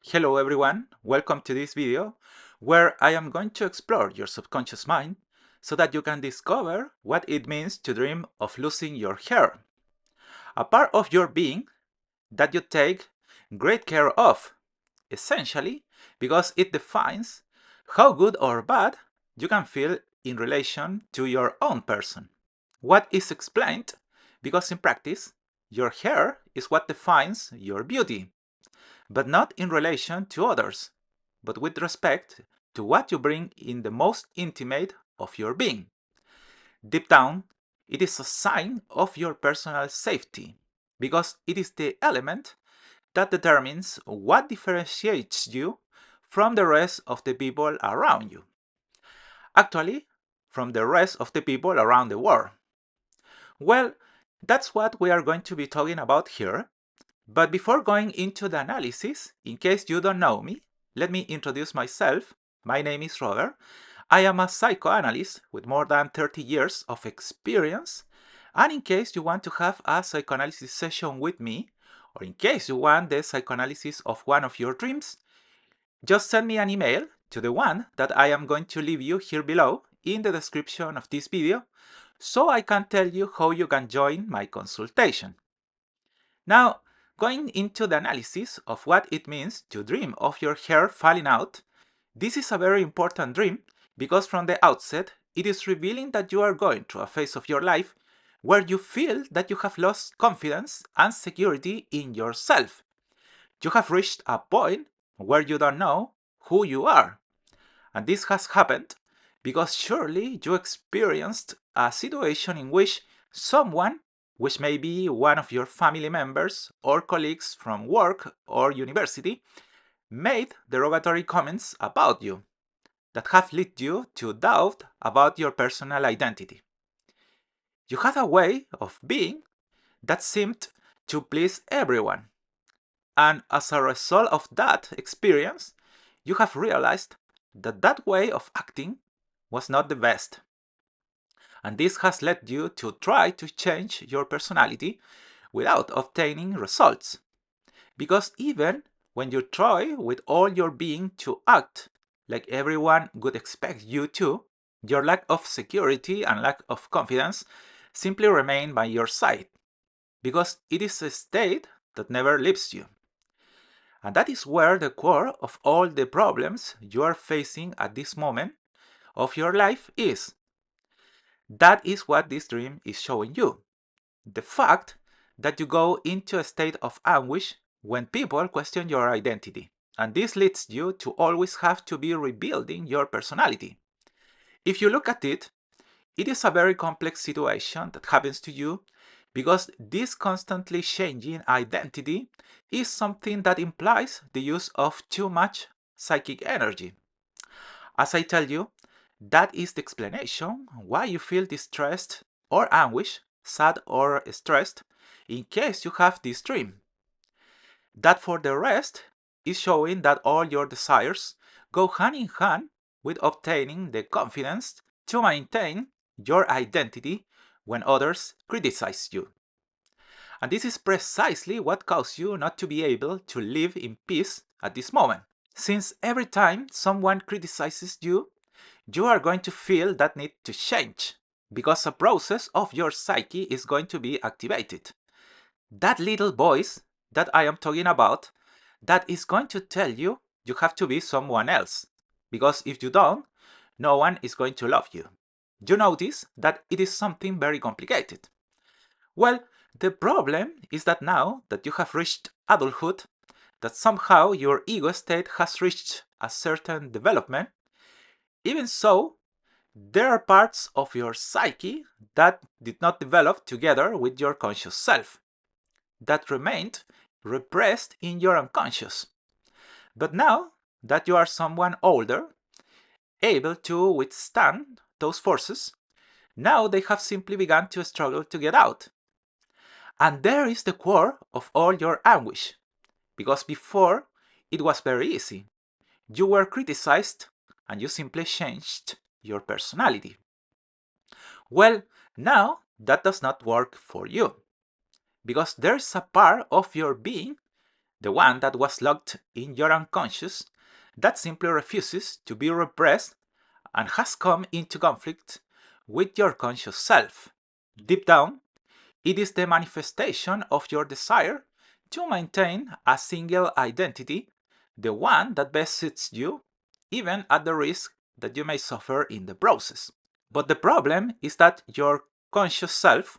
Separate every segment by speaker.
Speaker 1: Hello everyone, welcome to this video where I am going to explore your subconscious mind so that you can discover what it means to dream of losing your hair. A part of your being that you take great care of, essentially because it defines how good or bad you can feel in relation to your own person. What is explained because in practice, your hair is what defines your beauty, but not in relation to others, but with respect to what you bring in the most intimate of your being. Deep down, it is a sign of your personal safety, because it is the element that determines what differentiates you from the rest of the people around you. Actually, from the rest of the people around the world. Well, that's what we are going to be talking about here. But before going into the analysis, in case you don't know me, let me introduce myself. My name is Robert. I am a psychoanalyst with more than 30 years of experience. And in case you want to have a psychoanalysis session with me, or in case you want the psychoanalysis of one of your dreams, just send me an email to the one that I am going to leave you here below in the description of this video, so I can tell you how you can join my consultation. Now, going into the analysis of what it means to dream of your hair falling out, this is a very important dream because from the outset, it is revealing that you are going through a phase of your life where you feel that you have lost confidence and security in yourself. You have reached a point where you don't know who you are. And this has happened because surely you experienced a situation in which someone, which may be one of your family members or colleagues from work or university, made derogatory comments about you that have led you to doubt about your personal identity. You had a way of being that seemed to please everyone. And as a result of that experience, you have realized that that way of acting was not the best. And this has led you to try to change your personality without obtaining results. Because even when you try with all your being to act like everyone would expect you to, your lack of security and lack of confidence simply remain by your side. Because it is a state that never leaves you. And that is where the core of all the problems you are facing at this moment of your life is. That is what this dream is showing you. The fact that you go into a state of anguish when people question your identity. And this leads you to always have to be rebuilding your personality. If you look at it, it is a very complex situation that happens to you because this constantly changing identity is something that implies the use of too much psychic energy. As I tell you, that is the explanation why you feel distressed or anguish, sad or stressed, in case you have this dream. That for the rest is showing that all your desires go hand in hand with obtaining the confidence to maintain your identity when others criticize you. And this is precisely what causes you not to be able to live in peace at this moment. Since every time someone criticizes you, you are going to feel that need to change because a process of your psyche is going to be activated. That little voice that I am talking about, that is going to tell you you have to be someone else. Because if you don't, no one is going to love you. You notice that it is something very complicated. Well, the problem is that now that you have reached adulthood, that somehow your ego state has reached a certain development, even so, there are parts of your psyche that did not develop together with your conscious self, that remained repressed in your unconscious. But now that you are someone older, able to withstand those forces, now they have simply begun to struggle to get out. And there is the core of all your anguish, because before it was very easy. You were criticized and you simply changed your personality. Well, now that does not work for you, because there's a part of your being the one that was locked in your unconscious, that simply refuses to be repressed and has come into conflict with your conscious self. Deep down, it is the manifestation of your desire to maintain a single identity, the one that best suits you, even at the risk that you may suffer in the process. But the problem is that your conscious self,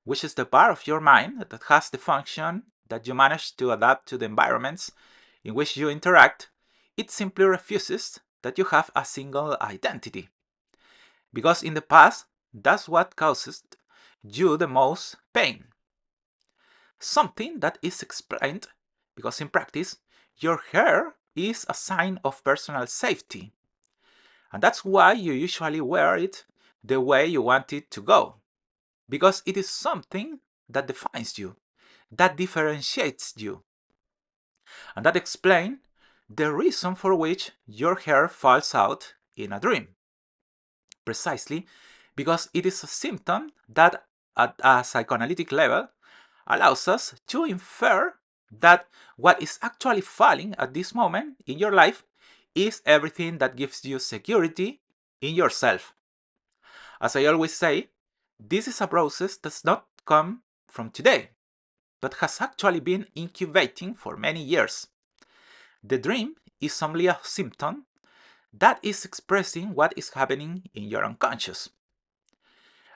Speaker 1: which is the part of your mind that has the function that you manage to adapt to the environments in which you interact, it simply refuses that you have a single identity. Because in the past, that's what causes you the most pain. Something that is explained because in practice, your hair is a sign of personal safety. And that's why you usually wear it the way you want it to go. Because it is something that defines you, that differentiates you. And that explains the reason for which your hair falls out in a dream. Precisely because it is a symptom that at a psychoanalytic level allows us to infer that what is actually falling at this moment in your life is everything that gives you security in yourself. As I always say, this is a process that's not come from today, but has actually been incubating for many years. The dream is only a symptom that is expressing what is happening in your unconscious.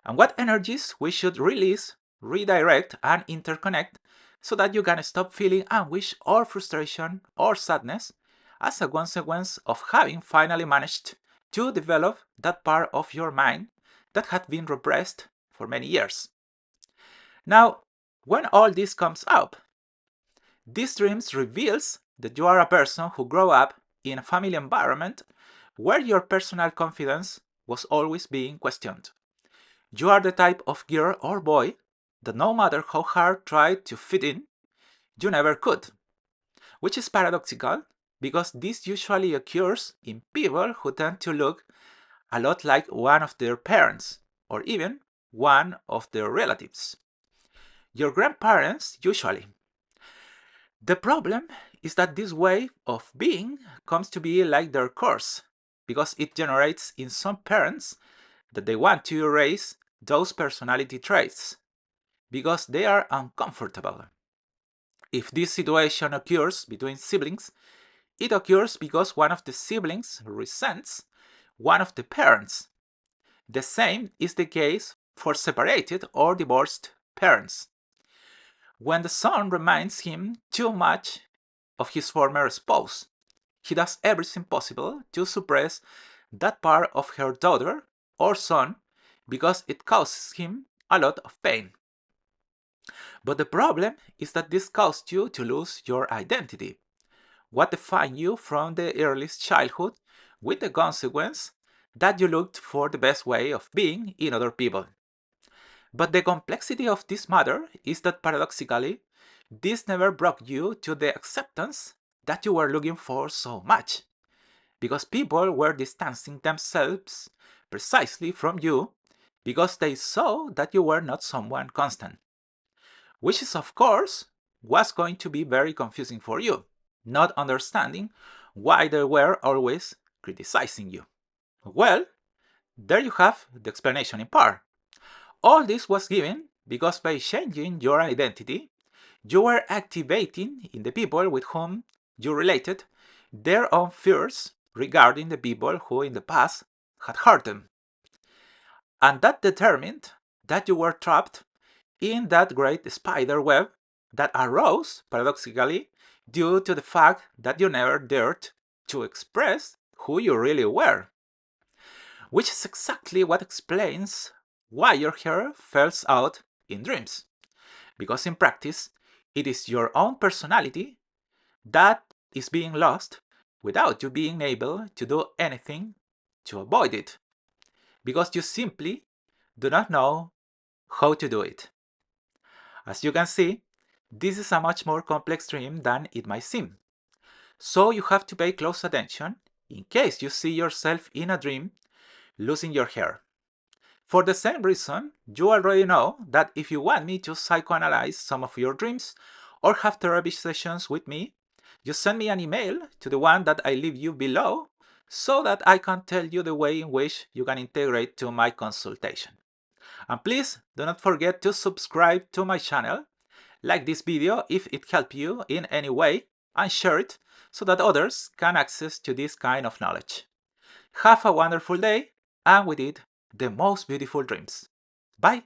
Speaker 1: And what energies we should release, redirect, and interconnect so that you can stop feeling anguish or frustration or sadness as a consequence of having finally managed to develop that part of your mind that had been repressed for many years. Now, when all this comes up, these dreams reveals that you are a person who grew up in a family environment where your personal confidence was always being questioned. You are the type of girl or boy that no matter how hard tried to fit in, you never could. Which is paradoxical because this usually occurs in people who tend to look a lot like one of their parents or even one of their relatives. Your grandparents usually. The problem is that this way of being comes to be like their curse because it generates in some parents that they want to erase those personality traits because they are uncomfortable. If this situation occurs between siblings, it occurs because one of the siblings resents one of the parents. The same is the case for separated or divorced parents. When the son reminds him too much of his former spouse, he does everything possible to suppress that part of her daughter or son because it causes him a lot of pain. But the problem is that this caused you to lose your identity, what defined you from the earliest childhood, with the consequence that you looked for the best way of being in other people. But the complexity of this matter is that paradoxically, this never brought you to the acceptance that you were looking for so much, because people were distancing themselves precisely from you because they saw that you were not someone constant. Which is, of course, was going to be very confusing for you, not understanding why they were always criticizing you. Well, there you have the explanation in part. All this was given because by changing your identity, you were activating in the people with whom you related their own fears regarding the people who in the past had hurt them. And that determined that you were trapped in that great spider web that arose, paradoxically, due to the fact that you never dared to express who you really were. Which is exactly what explains why your hair falls out in dreams. Because in practice, it is your own personality that is being lost without you being able to do anything to avoid it. Because you simply do not know how to do it. As you can see, this is a much more complex dream than it might seem. So you have to pay close attention in case you see yourself in a dream losing your hair. For the same reason, you already know that if you want me to psychoanalyze some of your dreams or have therapy sessions with me, just send me an email to the one that I leave you below so that I can tell you the way in which you can integrate to my consultation. And please do not forget to subscribe to my channel, like this video if it helped you in any way, and share it so that others can access to this kind of knowledge. Have a wonderful day, and with it, the most beautiful dreams. Bye!